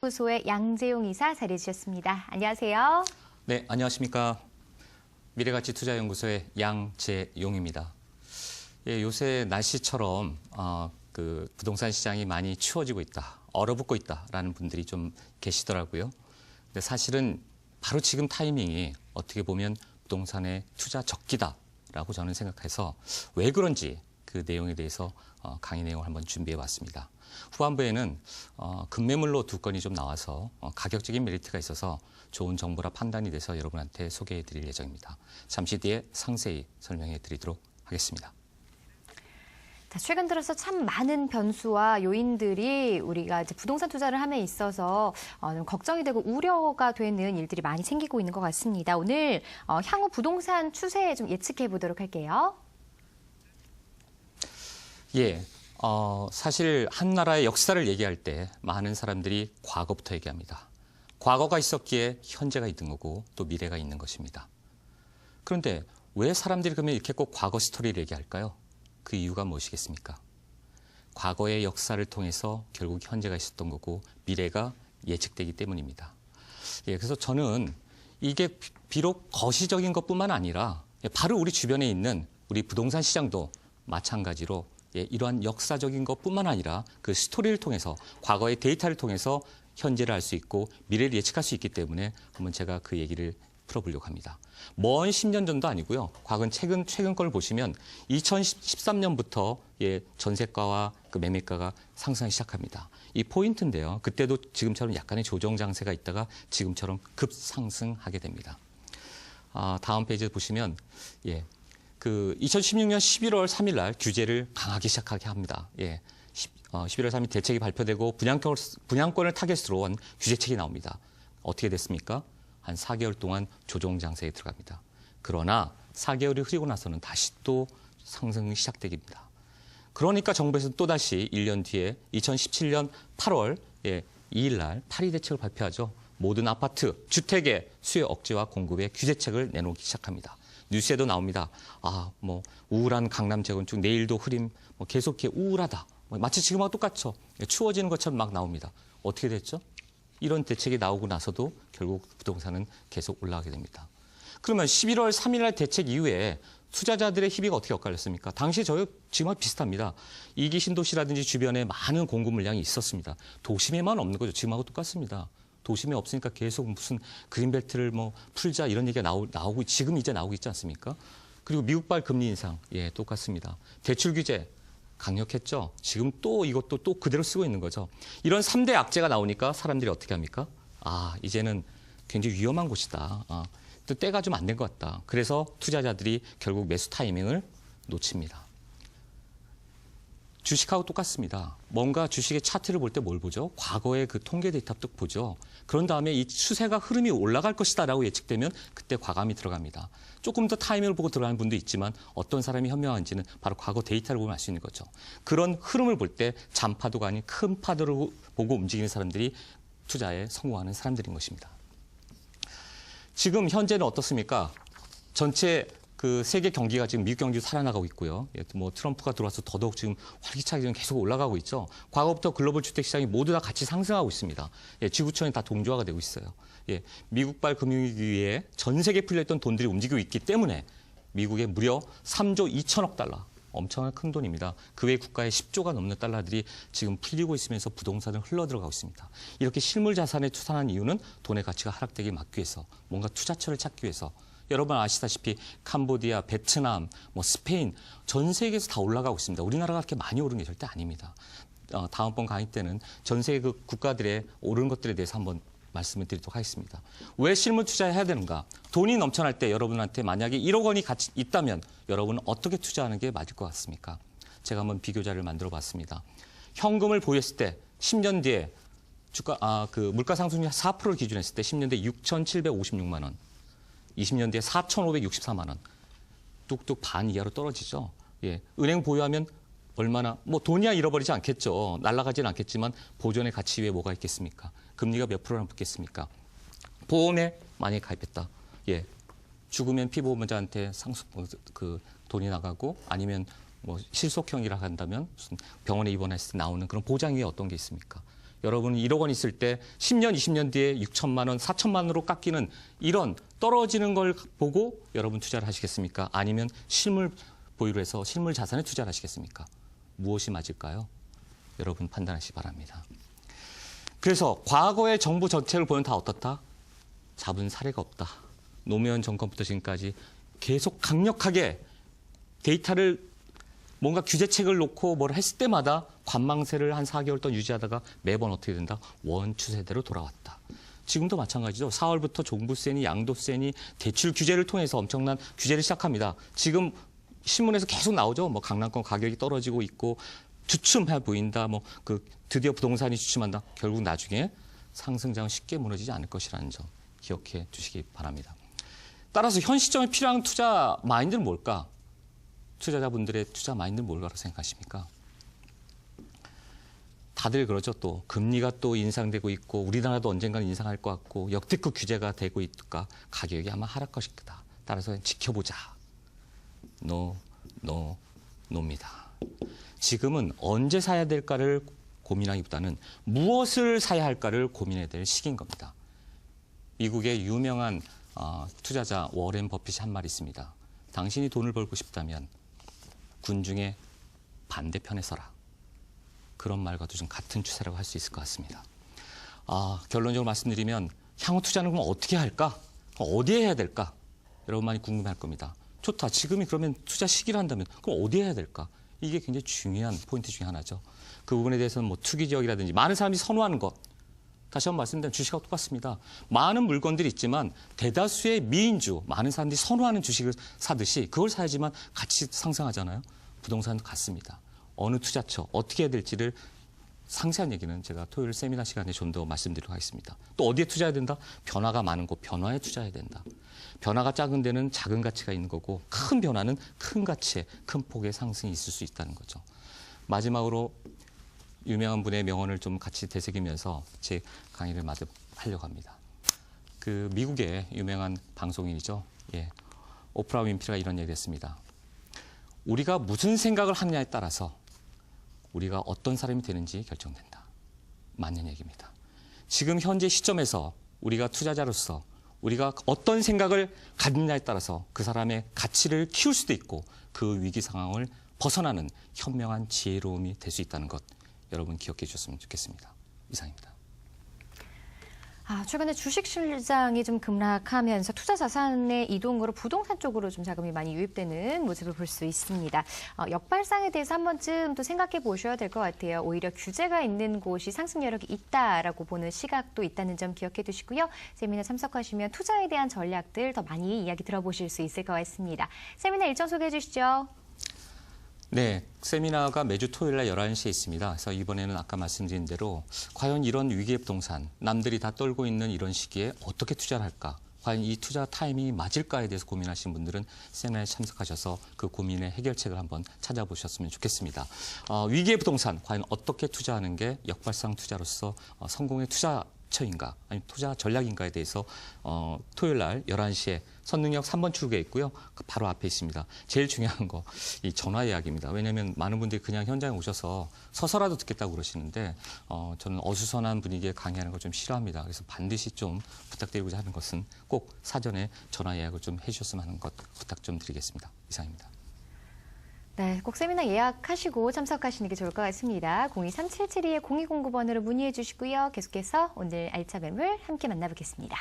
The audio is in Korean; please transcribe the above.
연구소의 양재용 이사 자리해 주셨습니다. 안녕하세요. 네, 안녕하십니까. 미래가치투자연구소의 양재용입니다. 예, 요새 날씨처럼 부동산 시장이 많이 추워지고 있다, 얼어붙고 있다라는 분들이 좀 계시더라고요. 근데 사실은 바로 지금 타이밍이 어떻게 보면 부동산의 투자 적기다라고 저는 생각해서 왜 그런지 그 내용에 대해서 강의 내용을 한번 준비해 봤습니다. 후반부에는 급매물로 두 건이 좀 나와서 가격적인 메리트가 있어서 좋은 정보라 판단이 돼서 여러분한테 소개해 드릴 예정입니다. 잠시 뒤에 상세히 설명해 드리도록 하겠습니다. 최근 들어서 참 많은 변수와 요인들이 우리가 이제 부동산 투자를 함에 있어서 좀 걱정이 되고 우려가 되는 일들이 많이 생기고 있는 것 같습니다. 오늘 향후 부동산 추세 좀 예측해 보도록 할게요. 예, 사실 한 나라의 역사를 얘기할 때 많은 사람들이 과거부터 얘기합니다. 과거가 있었기에 현재가 있는 거고 또 미래가 있는 것입니다. 그런데 왜 사람들이 그러면 이렇게 꼭 과거 스토리를 얘기할까요? 그 이유가 무엇이겠습니까? 과거의 역사를 통해서 결국 현재가 있었던 거고 미래가 예측되기 때문입니다. 예, 그래서 저는 이게 비록 거시적인 것뿐만 아니라 바로 우리 주변에 있는 우리 부동산 시장도 마찬가지로 이러한 역사적인 것뿐만 아니라 그 스토리를 통해서 과거의 데이터를 통해서 현재를 알 수 있고 미래를 예측할 수 있기 때문에 한번 제가 그 얘기를 풀어보려고 합니다. 먼 10년 전도 아니고요. 과거 최근 걸 보시면 2013년부터 전세가와 그 매매가가 상승하기 시작합니다. 이 포인트인데요. 그때도 지금처럼 약간의 조정 장세가 있다가 지금처럼 급상승하게 됩니다. 다음 페이지 보시면 2016년 11월 3일 날 규제를 강하게 시작하게 합니다. 11월 3일 대책이 발표되고 분양권을 타겟으로 한 규제책이 나옵니다. 어떻게 됐습니까? 한 4개월 동안 조정 장세에 들어갑니다. 그러나 4개월이 흐리고 나서는 다시 또 상승이 시작됩니다. 그러니까 정부에서는 또다시 1년 뒤에 2017년 8월 2일 날 8.2 대책을 발표하죠. 모든 아파트, 주택의 수요 억제와 공급의 규제책을 내놓기 시작합니다. 뉴스에도 나옵니다. 우울한 강남 재건축, 내일도 흐림, 계속 이렇게 우울하다. 마치 지금하고 똑같죠. 추워지는 것처럼 막 나옵니다. 어떻게 됐죠? 이런 대책이 나오고 나서도 결국 부동산은 계속 올라가게 됩니다. 그러면 11월 3일 날 대책 이후에 투자자들의 희비가 어떻게 엇갈렸습니까? 당시 저희 지금하고 비슷합니다. 이기 신도시라든지 주변에 많은 공급 물량이 있었습니다. 도심에만 없는 거죠. 지금하고 똑같습니다. 도심에 없으니까 계속 무슨 그린벨트를 풀자 이런 얘기가 나오고 지금 이제 나오고 있지 않습니까? 그리고 미국발 금리 인상 똑같습니다. 대출 규제 강력했죠. 지금 또 이것도 또 그대로 쓰고 있는 거죠. 이런 3대 악재가 나오니까 사람들이 어떻게 합니까? 이제는 굉장히 위험한 곳이다. 또 때가 좀 안 된 것 같다. 그래서 투자자들이 결국 매수 타이밍을 놓칩니다. 주식하고 똑같습니다. 뭔가 주식의 차트를 볼 때 뭘 보죠? 과거의 그 통계 데이터도 보죠. 그런 다음에 이 추세가 흐름이 올라갈 것이다라고 예측되면 그때 과감히 들어갑니다. 조금 더 타이밍을 보고 들어가는 분도 있지만 어떤 사람이 현명한지는 바로 과거 데이터를 보면 알 수 있는 거죠. 그런 흐름을 볼 때 잔파도가 아닌 큰 파도를 보고 움직이는 사람들이 투자에 성공하는 사람들인 것입니다. 지금 현재는 어떻습니까? 전체 그 세계 경기가 지금 미국 경기도 살아나가고 있고요. 트럼프가 들어와서 더더욱 지금 활기차게 지금 계속 올라가고 있죠. 과거부터 글로벌 주택 시장이 모두 다 같이 상승하고 있습니다. 지구촌이 다 동조화가 되고 있어요. 미국발 금융위기에 전 세계에 풀려있던 돈들이 움직이고 있기 때문에 미국에 무려 3조 2천억 달러, 엄청난 큰 돈입니다. 그 외 국가의 10조가 넘는 달러들이 지금 풀리고 있으면서 부동산을 흘러들어가고 있습니다. 이렇게 실물 자산에 투자한 이유는 돈의 가치가 하락되게 막기 위해서, 뭔가 투자처를 찾기 위해서. 여러분 아시다시피 캄보디아, 베트남, 스페인 전 세계에서 다 올라가고 있습니다. 우리나라가 그렇게 많이 오른 게 절대 아닙니다. 다음번 강의 때는 전 세계 그 국가들의 오른 것들에 대해서 한번 말씀을 드리도록 하겠습니다. 왜 실물 투자해야 되는가? 돈이 넘쳐날 때 여러분한테 만약에 1억 원이 같이 있다면 여러분은 어떻게 투자하는 게 맞을 것 같습니까? 제가 한번 비교자를 만들어 봤습니다. 현금을 보유했을 때 10년 뒤에 물가 상승률 4%를 기준했을 때 10년 뒤에 6,756만 원. 20년 뒤에 4,564만 원. 뚝뚝 반 이하로 떨어지죠. 은행 보유하면 얼마나, 돈이야 잃어버리지 않겠죠. 날아가지는 않겠지만 보존의 가치 위에 뭐가 있겠습니까? 금리가 몇 프로나 붙겠습니까? 보험에 만약에 가입했다. 죽으면 피보험자한테 돈이 나가고 아니면 실속형이라 한다면 무슨 병원에 입원했을 때 나오는 그런 보장이 어떤 게 있습니까? 여러분 1억 원 있을 때 10년, 20년 뒤에 6천만 원, 4천만 원으로 깎이는 이런 떨어지는 걸 보고 여러분 투자를 하시겠습니까? 아니면 실물 보유를 해서 실물 자산에 투자를 하시겠습니까? 무엇이 맞을까요? 여러분 판단하시기 바랍니다. 그래서 과거의 정부 정책을 보면 다 어떻다? 잡은 사례가 없다. 노무현 정권부터 지금까지 계속 강력하게 데이터를 뭔가 규제책을 놓고 뭘 했을 때마다 관망세를 한 4개월 동안 유지하다가 매번 어떻게 된다? 원 추세대로 돌아왔다. 지금도 마찬가지죠. 4월부터 종부세니 양도세니 대출 규제를 통해서 엄청난 규제를 시작합니다. 지금 신문에서 계속 나오죠. 뭐 강남권 가격이 떨어지고 있고 주춤해 보인다. 뭐 드디어 부동산이 주춤한다. 결국 나중에 상승장은 쉽게 무너지지 않을 것이라는 점 기억해 주시기 바랍니다. 따라서 현 시점에 필요한 투자 마인드는 뭘까? 투자자분들의 투자 마인드는 뭘까라고 생각하십니까? 다들 그러죠. 또 금리가 또 인상되고 있고 우리나라도 언젠가는 인상할 것 같고 역대급 규제가 되고 있을까? 가격이 아마 하락할 것이다. 따라서 지켜보자. 노입니다. 지금은 언제 사야 될까를 고민하기보다는 무엇을 사야 할까를 고민해야 될 시기인 겁니다. 미국의 유명한 투자자 워렌 버핏이 한 말이 있습니다. 당신이 돈을 벌고 싶다면 군중의 반대편에 서라. 그런 말과도 좀 같은 추세라고 할 수 있을 것 같습니다. 결론적으로 말씀드리면 향후 투자는 그럼 어떻게 할까? 어디에 해야 될까? 여러분 많이 궁금해할 겁니다. 좋다. 지금이 그러면 투자 시기를 한다면 그럼 어디에 해야 될까? 이게 굉장히 중요한 포인트 중에 하나죠. 그 부분에 대해서는 뭐 투기 지역이라든지 많은 사람이 선호하는 것. 다시 한번 말씀드리면 주식하고 똑같습니다. 많은 물건들이 있지만 대다수의 미인주, 많은 사람들이 선호하는 주식을 사듯이 그걸 사야지만 같이 상승하잖아요. 부동산도 같습니다. 어느 투자처, 어떻게 해야 될지를 상세한 얘기는 제가 토요일 세미나 시간에 좀 더 말씀드리도록 하겠습니다. 또 어디에 투자해야 된다? 변화가 많은 곳, 변화에 투자해야 된다. 변화가 작은 데는 작은 가치가 있는 거고 큰 변화는 큰 가치에 큰 폭의 상승이 있을 수 있다는 거죠. 마지막으로 유명한 분의 명언을 좀 같이 되새기면서 제 강의를 하려고 합니다. 그 미국의 유명한 방송인이죠. 오프라 윈프리가 이런 얘기를 했습니다. 우리가 무슨 생각을 하느냐에 따라서 우리가 어떤 사람이 되는지 결정된다. 맞는 얘기입니다. 지금 현재 시점에서 우리가 투자자로서 우리가 어떤 생각을 갖느냐에 따라서 그 사람의 가치를 키울 수도 있고 그 위기 상황을 벗어나는 현명한 지혜로움이 될 수 있다는 것 여러분 기억해 주셨으면 좋겠습니다. 이상입니다. 최근에 주식 시장이 좀 급락하면서 투자 자산의 이동으로 부동산 쪽으로 좀 자금이 많이 유입되는 모습을 볼 수 있습니다. 역발상에 대해서 한 번쯤 또 생각해 보셔야 될 것 같아요. 오히려 규제가 있는 곳이 상승 여력이 있다라고 보는 시각도 있다는 점 기억해 두시고요. 세미나 참석하시면 투자에 대한 전략들 더 많이 이야기 들어보실 수 있을 것 같습니다. 세미나 일정 소개해 주시죠. 네, 세미나가 매주 토요일 날 11시에 있습니다. 그래서 이번에는 아까 말씀드린 대로 과연 이런 위기의 부동산, 남들이 다 떨고 있는 이런 시기에 어떻게 투자를 할까? 과연 이 투자 타이밍이 맞을까에 대해서 고민하시는 분들은 세미나에 참석하셔서 그 고민의 해결책을 한번 찾아보셨으면 좋겠습니다. 위기의 부동산, 과연 어떻게 투자하는 게 역발상 투자로서 성공의 투자처인가, 아니면 투자 전략인가에 대해서 토요일 날 11시에 선능력 3번 출구에 있고요. 그 바로 앞에 있습니다. 제일 중요한 거, 이 전화 예약입니다. 왜냐하면 많은 분들이 그냥 현장에 오셔서 서서라도 듣겠다고 그러시는데 저는 어수선한 분위기에 강의하는 걸 좀 싫어합니다. 그래서 반드시 좀 부탁드리고자 하는 것은 꼭 사전에 전화 예약을 좀 해주셨으면 하는 것 부탁 좀 드리겠습니다. 이상입니다. 네, 꼭 세미나 예약하시고 참석하시는 게 좋을 것 같습니다. 02377-0209번으로 문의해 주시고요. 계속해서 오늘 알짜 매물 함께 만나보겠습니다.